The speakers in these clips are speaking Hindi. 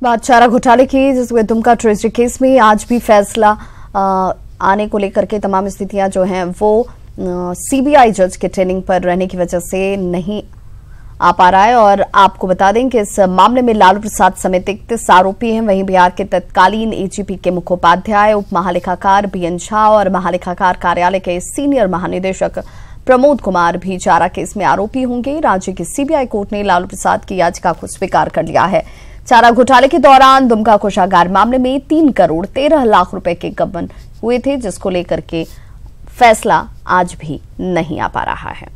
बात चारा घोटाले की, जिसमें दुमका ट्रेजरी केस में आज भी फैसला आने को लेकर के तमाम स्थितियां जो हैं वो सीबीआई जज के ट्रेनिंग पर रहने की वजह से नहीं आ पा रहा है। और आपको बता दें कि इस मामले में लालू प्रसाद समेत 31 आरोपी हैं। वहीं बिहार के तत्कालीन एजीपी के मुखोपाध्याय, उप महालेखाकार बीएन झा और महालेखाकार कार्यालय के सीनियर महानिदेशक प्रमोद कुमार भी चारा केस में आरोपी होंगे। राज्य की सीबीआई कोर्ट ने लालू प्रसाद की याचिका को स्वीकार कर लिया है। चारा घोटाले के दौरान दुमका कोषागार मामले में 3 करोड़ 13 लाख रुपए के गबन हुए थे, जिसको लेकर के फैसला आज भी नहीं आ पा रहा है।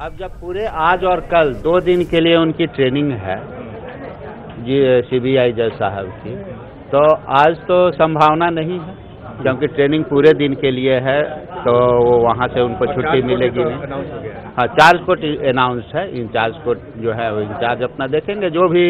अब जब पूरे आज और कल 2 दिन के लिए उनकी ट्रेनिंग है जी सीबीआई जज साहब की, तो आज तो संभावना नहीं है, क्योंकि ट्रेनिंग पूरे दिन के लिए है, तो वो वहाँ से उनको छुट्टी मिलेगी नहीं। हाँ, चार्ज कोर्ट अनाउंस है। इंचार्ज कोर्ट जो है वो इंचार्ज अपना देखेंगे, जो भी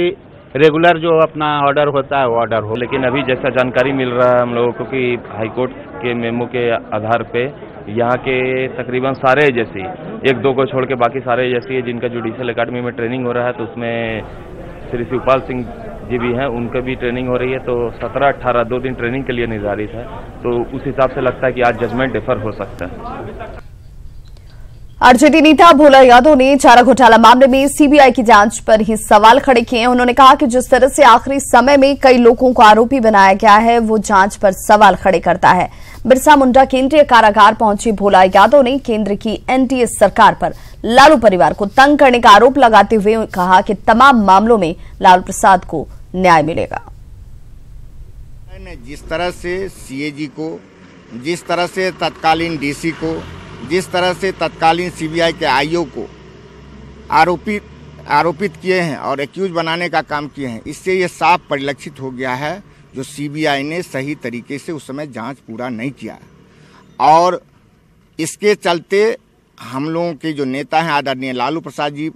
रेगुलर जो अपना ऑर्डर होता है वो ऑर्डर हो। लेकिन अभी जैसा जानकारी मिल रहा है हम लोगों को कि हाईकोर्ट के मेमो के आधार पे यहाँ के तकरीबन सारे एजेंसी, 1-2 को छोड़ के बाकी सारे एजेंसी जिनका जुडिशियल अकेडमी में ट्रेनिंग हो रहा है, तो उसमें श्री शिवपाल सिंह जी भी हैं, उनका भी ट्रेनिंग हो रही है। तो 17-18 2 दिन ट्रेनिंग के लिए निर्धारित है, तो उस हिसाब से लगता है कि आज जजमेंट डिफर हो सकता है। आरजेडी नेता भोला यादव ने चारा घोटाला मामले में सीबीआई की जांच पर ही सवाल खड़े किए हैं। उन्होंने कहा कि जिस तरह से आखिरी समय में कई लोगों को आरोपी बनाया गया है, वो जांच पर सवाल खड़े करता है। बिरसा मुंडा केंद्रीय कारागार पहुंचे भोला यादव ने केंद्र की एनडीए सरकार पर लालू परिवार को तंग करने का आरोप लगाते हुए कहा कि तमाम मामलों में लालू प्रसाद को न्याय मिलेगा। जिस तरह से सीएजी को, जिस तरह से तत्कालीन डीसी को, जिस तरह से तत्कालीन सीबीआई के आईओ को आरोपित किए हैं और एक्यूज बनाने का काम किए हैं, इससे ये साफ परिलक्षित हो गया है जो सीबीआई ने सही तरीके से उस समय जांच पूरा नहीं किया। और इसके चलते हम लोगों के जो नेता हैं आदरणीय लालू प्रसाद जी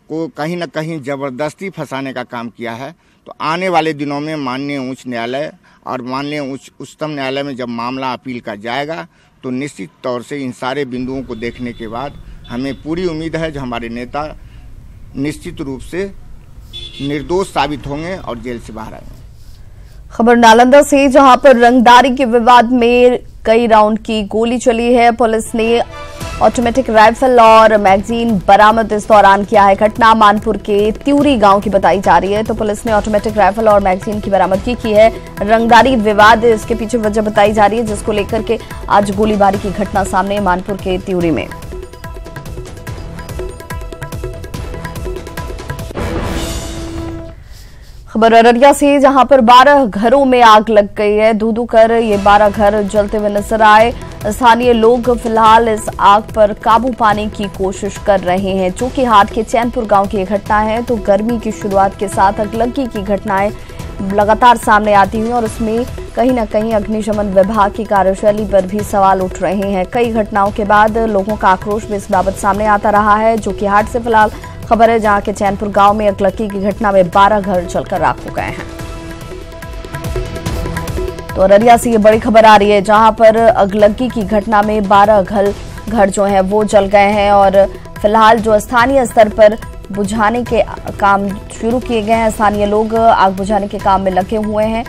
को कहीं न कहीं जबरदस्ती फंसाने का काम किया है। तो आने वाले दिनों में माननीय उच्च न्यायालय और माननीय उच्चतम न्यायालय में जब मामला अपील का जाएगा, तो निश्चित तौर से इन सारे बिंदुओं को देखने के बाद हमें पूरी उम्मीद है जो हमारे नेता निश्चित रूप से निर्दोष साबित होंगे और जेल से बाहर आएंगे। खबर नालंदा से, जहां पर रंगदारी के विवाद में कई राउंड की गोली चली है। पुलिस ने ऑटोमेटिक राइफल और मैगजीन बरामद इस दौरान किया है। घटना मानपुर के त्यूरी गांव की बताई जा रही है। तो पुलिस ने ऑटोमेटिक राइफल और मैगजीन की बरामदगी की है। रंगदारी विवाद इसके पीछे वजह बताई जा रही है, जिसको लेकर के आज गोलीबारी की घटना सामने मानपुर के त्यूरी में। खबर अररिया से, जहां पर 12 घरों में आग लग गई है। धू-धू कर ये 12 घर जलते हुए नजर आए। स्थानीय लोग फिलहाल इस आग पर काबू पाने की कोशिश कर रहे हैं। चूंकि हाट के चैनपुर गांव की घटना है, तो गर्मी की शुरुआत के साथ अगलगी की घटनाएं लगातार सामने आती हुई और उसमें कहीं न कहीं अग्निशमन विभाग की कार्यशैली पर भी सवाल उठ रहे हैं। कई घटनाओं के बाद लोगों का आक्रोश भी इस बाबत सामने आता रहा है। जो कि हाट से फिलहाल खबर है, जहां के चैनपुर गांव में अगलगी की घटना में 12 घर जलकर राख हो गए हैं। तो अररिया से ये बड़ी खबर आ रही है, जहां पर अगलगी की घटना में 12 घर जो हैं वो जल गए हैं और फिलहाल जो स्थानीय स्तर पर बुझाने के काम शुरू किए गए हैं। स्थानीय लोग आग बुझाने के काम में लगे हुए हैं।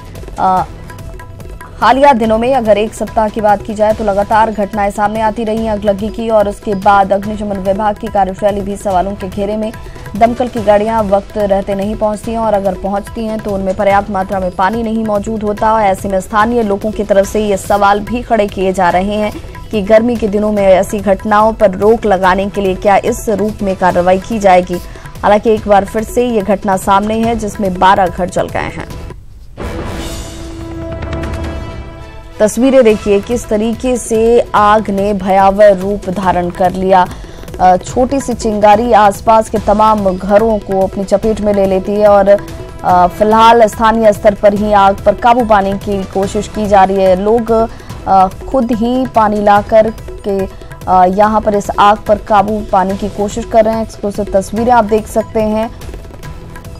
हालिया दिनों में अगर 1 सप्ताह की बात की जाए तो लगातार घटनाएं सामने आती रही हैं अगलगी की, और उसके बाद अग्निशमन विभाग की कार्यशैली भी सवालों के घेरे में। दमकल की गाड़ियां वक्त रहते नहीं पहुंचती हैं, और अगर पहुंचती हैं तो उनमें पर्याप्त मात्रा में पानी नहीं मौजूद होता। ऐसे में स्थानीय लोगों की तरफ से ये सवाल भी खड़े किए जा रहे हैं कि गर्मी के दिनों में ऐसी घटनाओं पर रोक लगाने के लिए क्या इस रूप में कार्रवाई की जाएगी। हालांकि एक बार फिर से ये घटना सामने है, जिसमें 12 घर जल गए हैं। तस्वीरें देखिए किस तरीके से आग ने भयावह रूप धारण कर लिया। छोटी सी चिंगारी आसपास के तमाम घरों को अपनी चपेट में ले लेती है और फिलहाल स्थानीय स्तर पर ही आग पर काबू पाने की कोशिश की जा रही है। लोग खुद ही पानी लाकर के यहाँ पर इस आग पर काबू पाने की कोशिश कर रहे हैं। एक्सक्लूसिव तस्वीरें आप देख सकते हैं।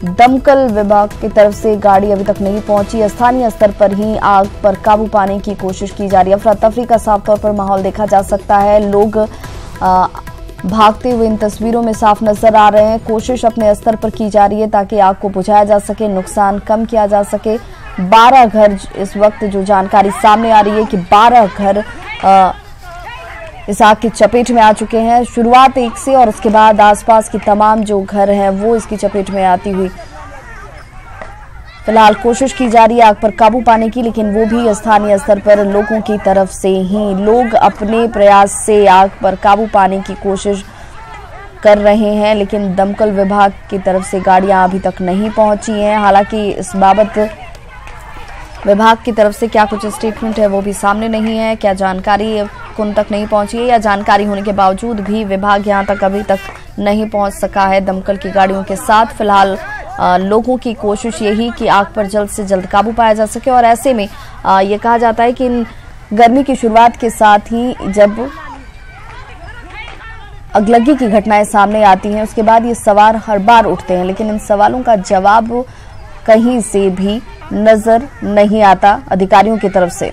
दमकल विभाग की तरफ से गाड़ी अभी तक नहीं पहुंची। स्थानीय स्तर पर ही आग पर काबू पाने की कोशिश की जा रही है। अफरा तफरी का साफ तौर पर माहौल देखा जा सकता है। लोग भागते हुए इन तस्वीरों में साफ नजर आ रहे हैं। कोशिश अपने स्तर पर की जा रही है ताकि आग को बुझाया जा सके, नुकसान कम किया जा सके। 12 घर इस वक्त जो जानकारी सामने आ रही है कि 12 घर इस आग की चपेट में आ चुके हैं। शुरुआत एक से और उसके बाद आसपास की तमाम जो घर हैं वो इसकी चपेट में आती हुई। फिलहाल कोशिश की जा रही है आग पर काबू पाने की, लेकिन वो भी स्थानीय स्तर पर लोगों की तरफ से ही लोग अपने प्रयास से आग पर काबू पाने की कोशिश कर रहे हैं, लेकिन दमकल विभाग की तरफ से गाड़ियां अभी तक नहीं पहुंची हैं। हालांकि इस बाबत विभाग की तरफ से क्या कुछ स्टेटमेंट है वो भी सामने नहीं है। क्या जानकारी उन तक नहीं पहुंची है या जानकारी होने के बावजूद भी विभाग यहां तक अभी तक नहीं पहुंच सका है दमकल की गाड़ियों के साथ। फिलहाल लोगों की कोशिश यही कि आग पर जल्द से जल्द काबू पाया जा सके। और ऐसे में ये कहा जाता है कि गर्मी की शुरुआत के साथ ही जब अगलगी की घटनाएं सामने आती हैं उसके बाद ये सवाल हर बार उठते हैं, लेकिन इन सवालों का जवाब कहीं से भी नजर नहीं आता अधिकारियों की तरफ से।